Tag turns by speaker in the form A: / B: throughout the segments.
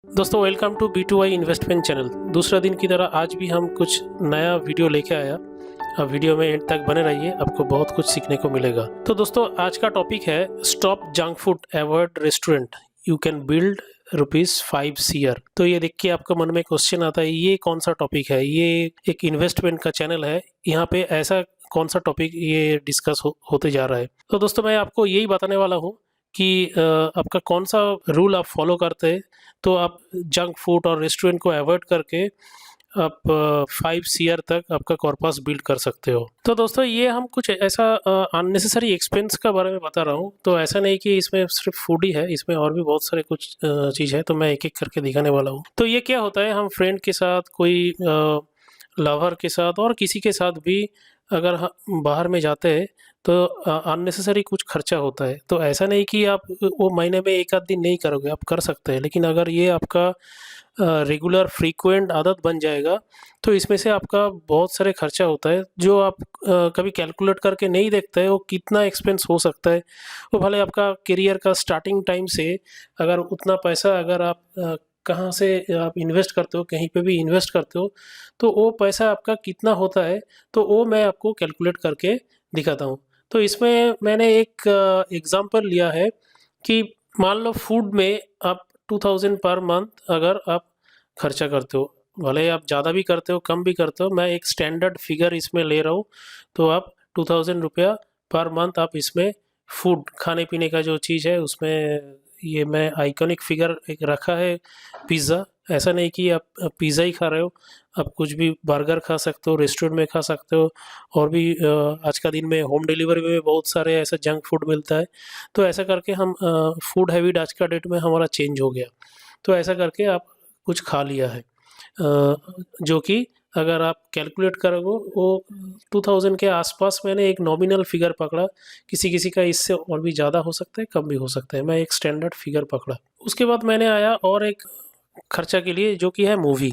A: दोस्तों welcome to B2I investment channel. दूसरा दिन की तरह आज भी हम कुछ नया वीडियो लेके आया। अब वीडियो में एंड तक बने रहिए, आपको बहुत कुछ सीखने को मिलेगा। तो दोस्तों आज का टॉपिक है stop junk food avoid restaurant you can build ₹5 CR। तो ये देख के आपका मन में क्वेश्चन आता है, ये कौन सा टॉपिक है? ये एक इन्वेस्टमेंट का चैनल है, यहाँ पे ऐसा कौन सा टॉपिक ये डिस्कस होते जा रहा है। तो दोस्तों मैं आपको यही बताने वाला हूँ कि आपका कौन सा रूल आप फॉलो करते हैं तो आप जंक फूड और रेस्टोरेंट को अवॉइड करके आप 5 CR तक आपका कॉर्पस बिल्ड कर सकते हो। तो दोस्तों ये हम कुछ ऐसा अननेसेसरी एक्सपेंस का बारे में बता रहा हूँ। तो ऐसा नहीं कि इसमें सिर्फ फूड ही है, इसमें और भी बहुत सारे कुछ चीज़ है, तो मैं एक एक करके दिखाने वाला हूँ। तो ये क्या होता है, हम फ्रेंड के साथ, कोई लवर के साथ और किसी के साथ भी अगर बाहर में जाते हैं तो अननेसेसरी कुछ खर्चा होता है। तो ऐसा नहीं कि आप वो महीने में एक आध दिन नहीं करोगे, आप कर सकते हैं, लेकिन अगर ये आपका रेगुलर फ्रीक्वेंट आदत बन जाएगा तो इसमें से आपका बहुत सारे खर्चा होता है जो आप कभी कैलकुलेट करके नहीं देखते हैं वो कितना एक्सपेंस हो सकता है। वो भले आपका करियर का स्टार्टिंग टाइम से अगर उतना पैसा अगर आप कहाँ से आप इन्वेस्ट करते हो, कहीं पे भी इन्वेस्ट करते हो, तो वो पैसा आपका कितना होता है, तो वो मैं आपको कैलकुलेट करके दिखाता हूँ। तो इसमें मैंने एक एग्ज़ाम्पल लिया है कि मान लो फूड में आप 2000 पर मंथ अगर आप खर्चा करते हो, भले आप ज़्यादा भी करते हो कम भी करते हो, मैं एक स्टैंडर्ड फिगर इसमें ले रहा हूँ। तो आप 2000 रुपया पर मंथ आप इसमें फूड खाने पीने का जो चीज़ है उसमें, ये मैं आइकॉनिक फिगर एक रखा है पिज़्ज़ा। ऐसा नहीं कि आप पिज़्ज़ा ही खा रहे हो, आप कुछ भी बर्गर खा सकते हो, रेस्टोरेंट में खा सकते हो, और भी आज का दिन में होम डिलीवरी में बहुत सारे ऐसा जंक फूड मिलता है। तो ऐसा करके हम फूड हैबिट आज का डेट में हमारा चेंज हो गया। तो ऐसा करके आप कुछ खा लिया है जो कि अगर आप कैलकुलेट करोगे वो 2000 के आसपास, मैंने एक नॉमिनल फिगर पकड़ा। किसी-किसी का इससे और भी ज़्यादा हो सकता है, कम भी हो सकता है, मैं एक स्टैंडर्ड फिगर पकड़ा। उसके बाद मैंने आया और एक खर्चा के लिए जो कि है मूवी।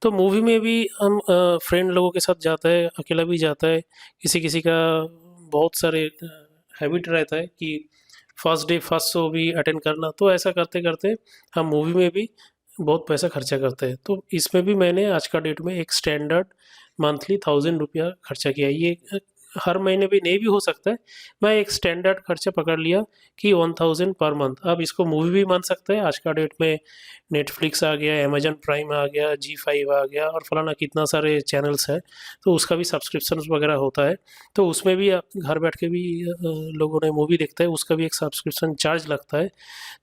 A: तो मूवी में भी हम फ्रेंड लोगों के साथ जाता है, अकेला भी जाता है, किसी-किसी का बहुत सारे हैबिट रहता है कि फर्स्ट डे फर्स्ट शो भी अटेंड करना। तो ऐसा करते-करते हम मूवी में भी बहुत पैसा खर्चा करते हैं। तो इसमें भी मैंने आज का डेट में एक स्टैंडर्ड मंथली ₹1000 खर्चा किया। ये हर महीने भी नहीं भी हो सकता है। मैं एक स्टैंडर्ड खर्चा पकड़ लिया कि 1000 पर मंथ। अब इसको मूवी भी मान सकते हैं। आज का डेट में नेटफ्लिक्स आ गया, अमेज़न प्राइम आ गया, ज़ी5 आ गया और फलाना कितना सारे चैनल्स हैं। तो उसका भी सब्सक्रिप्शंस वगैरह होता है। तो उसमें भी आप घर बैठ के भी लोगों ने मूवी देखते हैं, उसका भी एक सब्सक्रिप्शन चार्ज लगता है।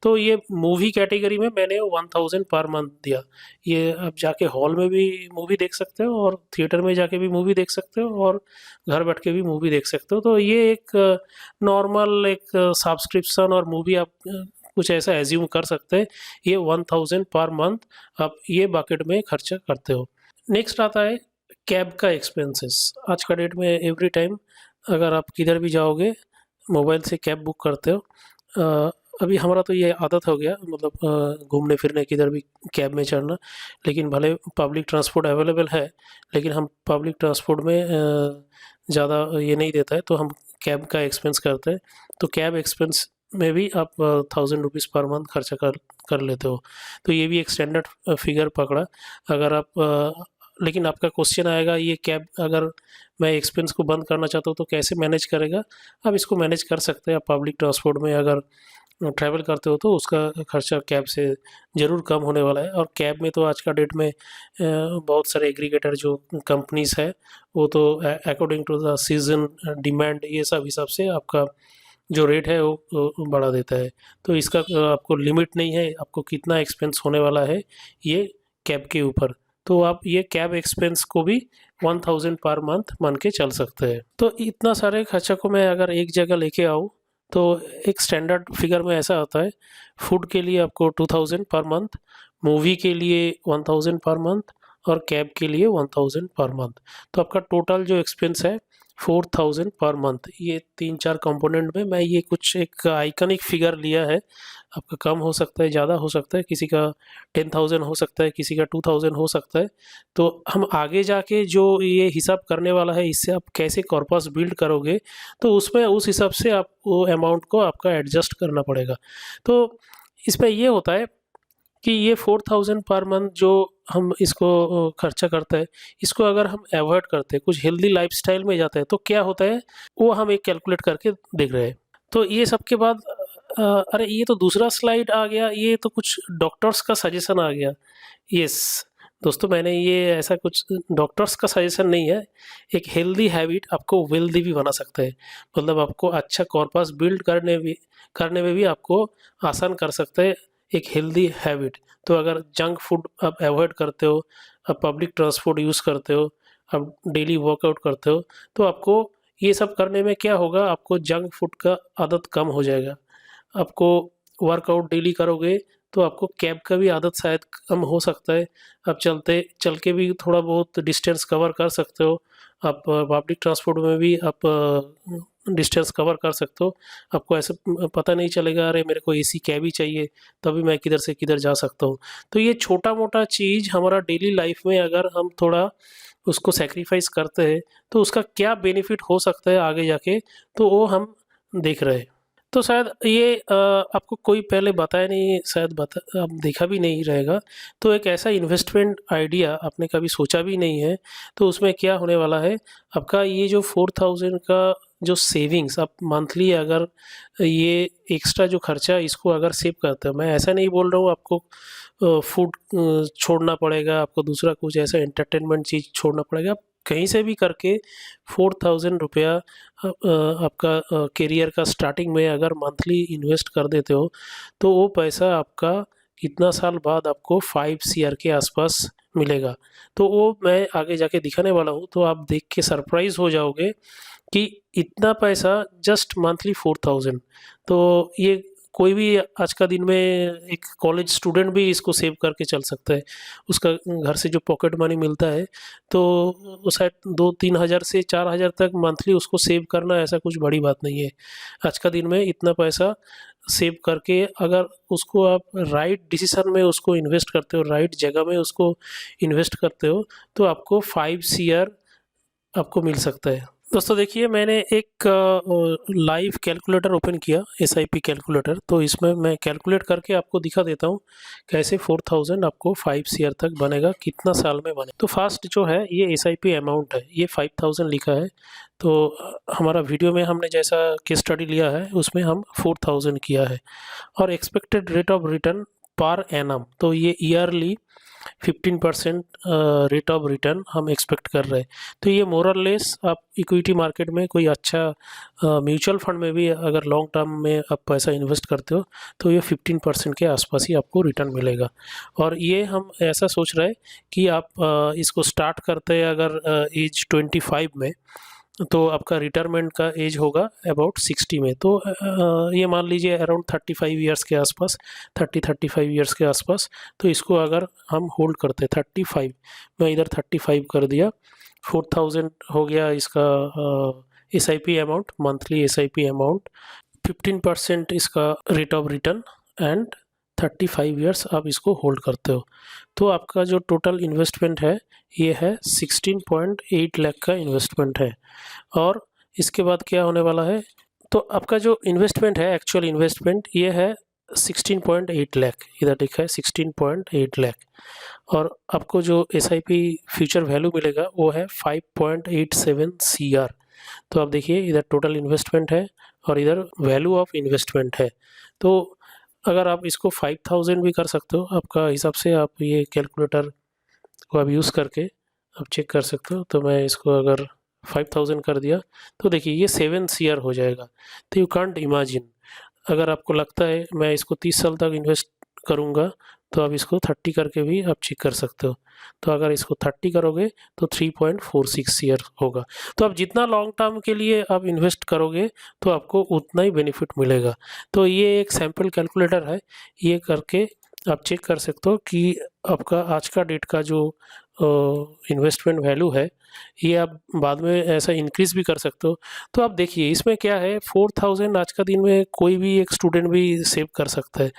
A: तो ये मूवी कैटेगरी में मैंने 1000 पर मंथ दिया। ये आप जाके हॉल में भी मूवी देख सकते हो और थिएटर में जाके भी मूवी देख सकते हो और घर बैठ के भी मूवी देख सकते हो। तो ये एक नॉर्मल एक सब्सक्रिप्शन और मूवी आप कुछ ऐसा एज्यूम कर सकते हैं। ये 1000 पर मंथ आप ये बकेट में खर्चा करते हो। नेक्स्ट आता है कैब का एक्सपेंसेस। आज का डेट में एवरी टाइम अगर आप किधर भी जाओगे मोबाइल से कैब बुक करते हो। अभी हमारा तो ये आदत हो गया, मतलब घूमने फिरने किधर भी कैब में चढ़ना। लेकिन भले पब्लिक ट्रांसपोर्ट अवेलेबल है, लेकिन हम पब्लिक ट्रांसपोर्ट में ज़्यादा ये नहीं देता है, तो हम कैब का एक्सपेंस करते हैं। तो कैब एक्सपेंस में भी आप ₹1000 पर मंथ खर्चा कर लेते हो। तो ये भी एक स्टैंडर्ड फिगर पकड़ा। अगर आप लेकिन आपका क्वेश्चन आएगा, ये कैब अगर मैं एक्सपेंस को बंद करना चाहता हूँ तो कैसे मैनेज करेगा? आप इसको मैनेज कर सकते हैं। आप पब्लिक ट्रांसपोर्ट में अगर ट्रैवल करते हो तो उसका खर्चा कैब से ज़रूर कम होने वाला है। और कैब में तो आज का डेट में बहुत सारे एग्रीगेटर जो कंपनीज़ है, वो तो according to the season demand ये सब हिसाब से आपका जो रेट है वो बढ़ा देता है। तो इसका आपको लिमिट नहीं है, आपको कितना एक्सपेंस होने वाला है ये कैब के ऊपर। तो आप ये कैब एक्सपेंस को भी 1000 पर मंथ मान के चल सकते हैं। तो इतना सारे खर्चा को मैं अगर एक जगह लेके आऊँ तो एक स्टैंडर्ड फिगर में ऐसा आता है, फूड के लिए आपको 2000 पर मंथ, मूवी के लिए 1000 पर मंथ और कैब के लिए 1000 पर मंथ। तो आपका टोटल जो एक्सपेंस है 4000 पर मंथ। ये 3-4 कंपोनेंट में मैं ये कुछ एक आइकॉनिक फिगर लिया है। आपका कम हो सकता है, ज़्यादा हो सकता है, किसी का 10,000 हो सकता है, किसी का 2000 हो सकता है। तो हम आगे जाके जो ये हिसाब करने वाला है, इससे आप कैसे कॉर्पस बिल्ड करोगे, तो उसमें उस हिसाब से आप वो अमाउंट को आपका एडजस्ट करना पड़ेगा। तो इसमें ये होता है कि ये 4000 पर मंथ जो हम इसको खर्चा करते हैं, इसको अगर हम अवॉइड करते हैं, कुछ हेल्दी लाइफस्टाइल में जाते हैं, तो क्या होता है वो हम एक कैलकुलेट करके देख रहे हैं। तो ये सब के बाद अरे ये तो दूसरा स्लाइड आ गया, ये तो कुछ डॉक्टर्स का सजेशन आ गया। यस दोस्तों, मैंने ये ऐसा कुछ डॉक्टर्स का सजेशन नहीं है, एक हेल्दी हैबिट आपको वेल्दी भी बना सकता है। मतलब आपको अच्छा कॉर्पस बिल्ड करने में भी आपको आसान कर सकते हैं एक हेल्दी हैबिट। तो अगर जंक फूड आप अवॉइड करते हो, आप पब्लिक ट्रांसपोर्ट यूज़ करते हो, आप डेली वर्कआउट करते हो, तो आपको ये सब करने में क्या होगा, आपको जंक फूड का आदत कम हो जाएगा। आपको वर्कआउट डेली करोगे तो आपको कैब का भी आदत शायद कम हो सकता है। आप चल के भी थोड़ा बहुत डिस्टेंस कवर कर सकते हो। आप पब्लिक ट्रांसपोर्ट में भी आप डिस्टेंस कवर कर सकते हो। आपको ऐसे पता नहीं चलेगा अरे मेरे को एसी कैब ही चाहिए, तभी मैं किधर से किधर जा सकता हूँ। तो ये छोटा-मोटा चीज़ हमारा डेली लाइफ में अगर हम थोड़ा उसको सैक्रिफाइस करते हैं, तो उसका क्या बेनिफिट हो सकता है आगे जाके, तो वो हम देख रहे हैं। तो शायद ये आपको कोई पहले बताया नहीं, शायद आप देखा भी नहीं रहेगा। तो एक ऐसा इन्वेस्टमेंट आइडिया आपने कभी सोचा भी नहीं है, तो उसमें क्या होने वाला है, आपका ये जो 4000 का जो सेविंग्स आप मंथली अगर ये एक्स्ट्रा जो खर्चा इसको अगर सेव करते हो, मैं ऐसा नहीं बोल रहा हूँ आपको फूड छोड़ना पड़ेगा, आपको दूसरा कुछ ऐसा एंटरटेनमेंट चीज़ छोड़ना पड़ेगा। आप कहीं से भी करके 4000 रुपया आपका करियर का स्टार्टिंग में अगर मंथली इन्वेस्ट कर देते हो, तो वो पैसा आपका कितना साल बाद आपको 5 सीआर के आसपास मिलेगा। तो वो मैं आगे जाके दिखाने वाला हूँ, तो आप देख के सरप्राइज़ हो जाओगे कि इतना पैसा जस्ट मंथली 4000। तो ये कोई भी आज का दिन में एक कॉलेज स्टूडेंट भी इसको सेव करके चल सकता है। उसका घर से जो पॉकेट मनी मिलता है, तो वो शायद 2-3 हज़ार से 4 हज़ार तक मंथली उसको सेव करना ऐसा कुछ बड़ी बात नहीं है। आज का दिन में इतना पैसा सेव करके अगर उसको आप राइट डिसीज़न में उसको इन्वेस्ट करते हो, राइट जगह में उसको इन्वेस्ट करते हो, तो आपको 5 सीआर आपको मिल सकता है। दोस्तों देखिए, मैंने एक लाइव कैलकुलेटर ओपन किया, एसआईपी कैलकुलेटर। तो इसमें मैं कैलकुलेट करके आपको दिखा देता हूँ कैसे 4000 आपको 5 सीआर तक बनेगा, कितना साल में बने। तो फर्स्ट जो है ये एसआईपी अमाउंट है, ये 5000 लिखा है। तो हमारा वीडियो में हमने जैसा केस स्टडी लिया है उसमें हम 4000 किया है। और expected rate of return per annum, तो ये ईयरली 15% रेट ऑफ रिटर्न हम एक्सपेक्ट कर रहे हैं। तो ये मोर और लेस आप इक्विटी मार्केट में कोई अच्छा म्यूचुअल फंड में भी अगर लॉन्ग टर्म में आप पैसा इन्वेस्ट करते हो, तो ये 15% के आसपास ही आपको रिटर्न मिलेगा। और ये हम ऐसा सोच रहे हैं कि आप इसको स्टार्ट करते हैं अगर एज 25 में, तो आपका रिटायरमेंट का एज होगा अबाउट 60 में। तो ये मान लीजिए अराउंड 35 ईयर्स के आसपास, 30-35 ईयर्स के आसपास। तो इसको अगर हम होल्ड करते 35, मैं इधर 35 कर दिया, 4000 हो गया इसका SIP amount, monthly SIP amount, 15% इसका rate of return and 35 years आप इसको होल्ड करते हो। तो आपका जो टोटल इन्वेस्टमेंट है ये है 16.8 लाख का इन्वेस्टमेंट है। और इसके बाद क्या होने वाला है, तो आपका जो इन्वेस्टमेंट है, एक्चुअल इन्वेस्टमेंट ये है 16.8 लाख, इधर लिखा है 16.8 लाख। और आपको जो एसआईपी फ्यूचर वैल्यू मिलेगा वो है 5.87 सीआर। तो आप देखिए इधर टोटल इन्वेस्टमेंट है और इधर वैल्यू ऑफ इन्वेस्टमेंट है। तो अगर आप इसको 5000 भी कर सकते हो, आपका हिसाब से आप ये कैलकुलेटर को आप यूज़ करके आप चेक कर सकते हो। तो मैं इसको अगर 5000 कर दिया, तो देखिए ये 7 सीआर हो जाएगा। तो यू कांट इमेजिन, अगर आपको लगता है मैं इसको 30 साल तक इन्वेस्ट करूँगा, तो आप इसको 30 करके भी आप चेक कर सकते हो। तो अगर इसको 30 करोगे तो 3.46 सीआर होगा। तो आप जितना लॉन्ग टर्म के लिए आप इन्वेस्ट करोगे, तो आपको उतना ही बेनिफिट मिलेगा। तो ये एक सैम्पल कैलकुलेटर है, ये करके आप चेक कर सकते हो कि आपका आज का डेट का जो इन्वेस्टमेंट वैल्यू है, ये आप बाद में ऐसा इंक्रीज़ भी कर सकते हो। तो आप देखिए इसमें क्या है, 4000 आज का दिन में कोई भी एक स्टूडेंट भी सेव कर सकता है।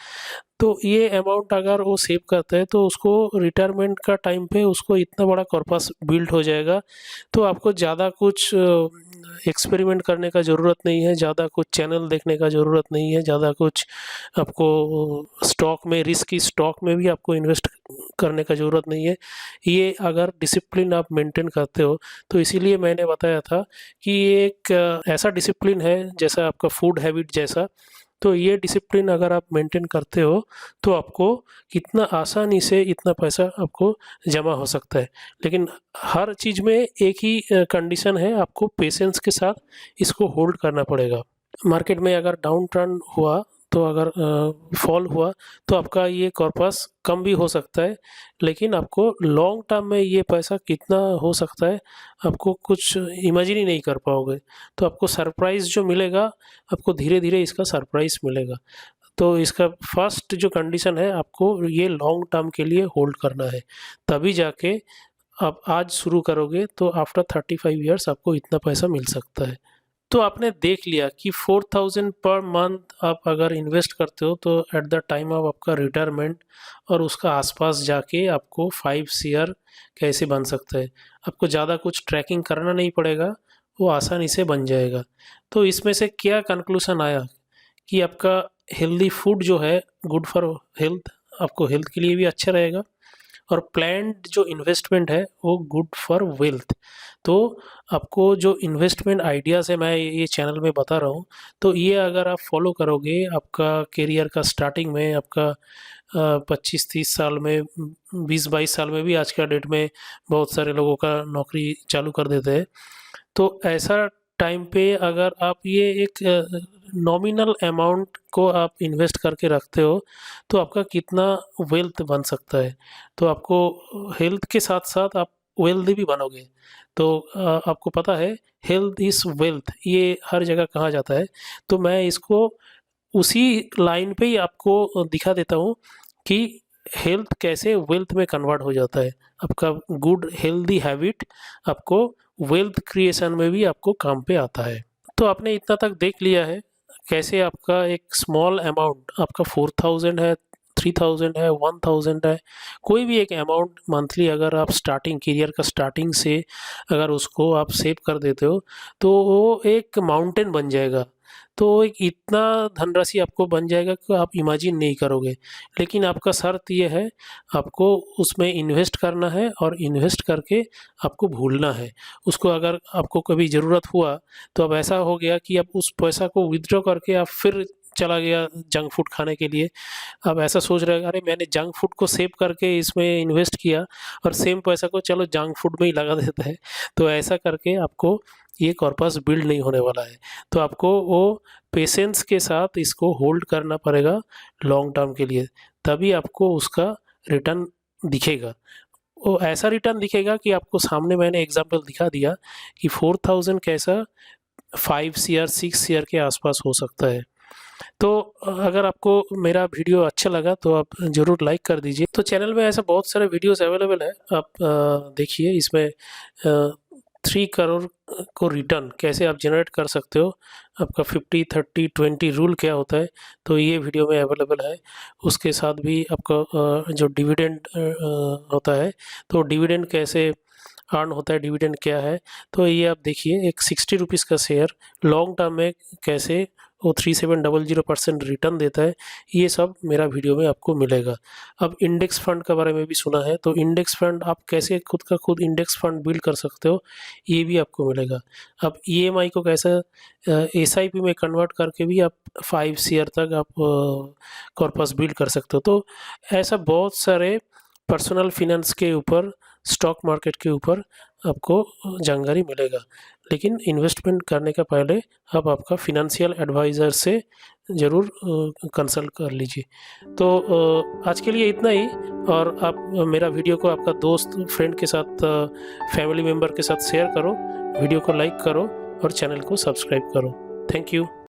A: तो ये अमाउंट अगर वो सेव करता है, तो उसको रिटायरमेंट का टाइम पे उसको इतना बड़ा कॉर्पस बिल्ड हो जाएगा। तो आपको ज़्यादा कुछ एक्सपेरिमेंट करने का ज़रूरत नहीं है, ज़्यादा कुछ चैनल देखने का ज़रूरत नहीं है, ज़्यादा कुछ आपको स्टॉक में, रिस्की स्टॉक में भी आपको इन्वेस्ट करने का ज़रूरत नहीं है। ये अगर डिसिप्लिन आप मेंटेन करते हो, तो इसीलिए मैंने बताया था कि ये एक ऐसा डिसिप्लिन है जैसा आपका फूड हैबिट जैसा। तो ये डिसिप्लिन अगर आप मेंटेन करते हो तो आपको कितना आसानी से इतना पैसा आपको जमा हो सकता है। लेकिन हर चीज़ में एक ही कंडीशन है, आपको पेशेंस के साथ इसको होल्ड करना पड़ेगा। मार्केट में अगर डाउन टर्न हुआ, तो अगर फॉल हुआ, तो आपका ये कॉर्पस कम भी हो सकता है, लेकिन आपको लॉन्ग टर्म में ये पैसा कितना हो सकता है आपको कुछ इमेजिन ही नहीं कर पाओगे। तो आपको सरप्राइज़ जो मिलेगा, आपको धीरे धीरे इसका सरप्राइज़ मिलेगा। तो इसका फर्स्ट जो कंडीशन है, आपको ये लॉन्ग टर्म के लिए होल्ड करना है, तभी जाके आप आज शुरू करोगे तो आफ्टर 35 ईयर्स आपको इतना पैसा मिल सकता है। तो आपने देख लिया कि 4000 पर मंथ आप अगर इन्वेस्ट करते हो, तो एट द टाइम ऑफ आपका रिटायरमेंट और उसका आसपास जाके आपको 5 शेयर कैसे बन सकता है। आपको ज़्यादा कुछ ट्रैकिंग करना नहीं पड़ेगा, वो आसानी से बन जाएगा। तो इसमें से क्या कंक्लूज़न आया कि आपका हेल्दी फूड जो है गुड फॉर हेल्थ, आपको हेल्थ के लिए भी अच्छा रहेगा, और प्लान्ड जो इन्वेस्टमेंट है वो गुड फॉर वेल्थ। तो आपको जो इन्वेस्टमेंट आइडियाज़ है, मैं ये चैनल में बता रहा हूँ, तो ये अगर आप फॉलो करोगे, आपका करियर का स्टार्टिंग में, आपका 25-30 साल में, 20-22 साल में भी आज का डेट में बहुत सारे लोगों का नौकरी चालू कर देते हैं। तो ऐसा टाइम पे अगर आप ये एक नॉमिनल अमाउंट को आप इन्वेस्ट करके रखते हो, तो आपका कितना वेल्थ बन सकता है। तो आपको हेल्थ के साथ-साथ आप वेल्दी भी बनोगे। तो आपको पता है हेल्थ इज़ वेल्थ, ये हर जगह कहा जाता है। तो मैं इसको उसी लाइन पे ही आपको दिखा देता हूँ कि हेल्थ कैसे वेल्थ में कन्वर्ट हो जाता है। आपका गुड हेल्दी हैबिट आपको वेल्थ क्रिएशन में भी आपको काम पे आता है। तो आपने इतना तक देख लिया है कैसे आपका एक स्मॉल अमाउंट, आपका 4000 है, 3000 है, 1000 है, कोई भी एक अमाउंट मंथली अगर आप स्टार्टिंग करियर का स्टार्टिंग से अगर उसको आप सेव कर देते हो, तो वो एक माउंटेन बन जाएगा। तो एक इतना धनराशि आपको बन जाएगा कि आप इमेजिन नहीं करोगे। लेकिन आपका शर्त ये है, आपको उसमें इन्वेस्ट करना है और इन्वेस्ट करके आपको भूलना है। उसको अगर आपको कभी ज़रूरत हुआ, तो अब ऐसा हो गया कि आप उस पैसा को विथड्रॉ करके आप फिर चला गया जंक फूड खाने के लिए। अब ऐसा सोच रहे हैं, अरे मैंने जंक फूड को सेव करके इसमें इन्वेस्ट किया और सेम पैसा को चलो जंक फूड में ही लगा देता है। तो ऐसा करके आपको ये कॉर्पस बिल्ड नहीं होने वाला है। तो आपको वो पेशेंस के साथ इसको होल्ड करना पड़ेगा लॉन्ग टर्म के लिए, तभी आपको उसका रिटर्न दिखेगा। वो ऐसा रिटर्न दिखेगा कि आपको सामने मैंने एग्जांपल दिखा दिया कि 4000 कैसा 5 ईयर 6 ईयर के आसपास हो सकता है। तो अगर आपको मेरा वीडियो अच्छा लगा तो आप ज़रूर लाइक कर दीजिए। तो चैनल में ऐसा बहुत सारे वीडियोस अवेलेबल है, आप देखिए। इसमें 3 करोड़ को रिटर्न कैसे आप जनरेट कर सकते हो, आपका 50-30-20 रूल क्या होता है, तो ये वीडियो में अवेलेबल है। उसके साथ भी आपका जो डिविडेंड होता है, तो डिविडेंड कैसे अर्न होता है, डिविडेंड क्या है, तो ये आप देखिए। एक 60 रुपीज़ का शेयर लॉन्ग टर्म में कैसे वो 3700% रिटर्न देता है, ये सब मेरा वीडियो में आपको मिलेगा। अब इंडेक्स फंड के बारे में भी सुना है, तो इंडेक्स फंड आप कैसे खुद का खुद इंडेक्स फंड बिल्ड कर सकते हो, ये भी आपको मिलेगा। अब ईएमआई को कैसा एसआईपी में कन्वर्ट करके भी आप 5 ईयर तक आप कॉर्पस बिल्ड कर सकते हो। तो ऐसा बहुत सारे पर्सनल फिनेंस के ऊपर, स्टॉक मार्केट के ऊपर आपको जानकारी मिलेगा। लेकिन इन्वेस्टमेंट करने का पहले आप आपका फिनंशियल एडवाइज़र से ज़रूर कंसल्ट कर लीजिए। तो आज के लिए इतना ही, और आप मेरा वीडियो को आपका दोस्त फ्रेंड के साथ, फैमिली मेम्बर के साथ शेयर करो, वीडियो को लाइक करो और चैनल को सब्सक्राइब करो। Thank you.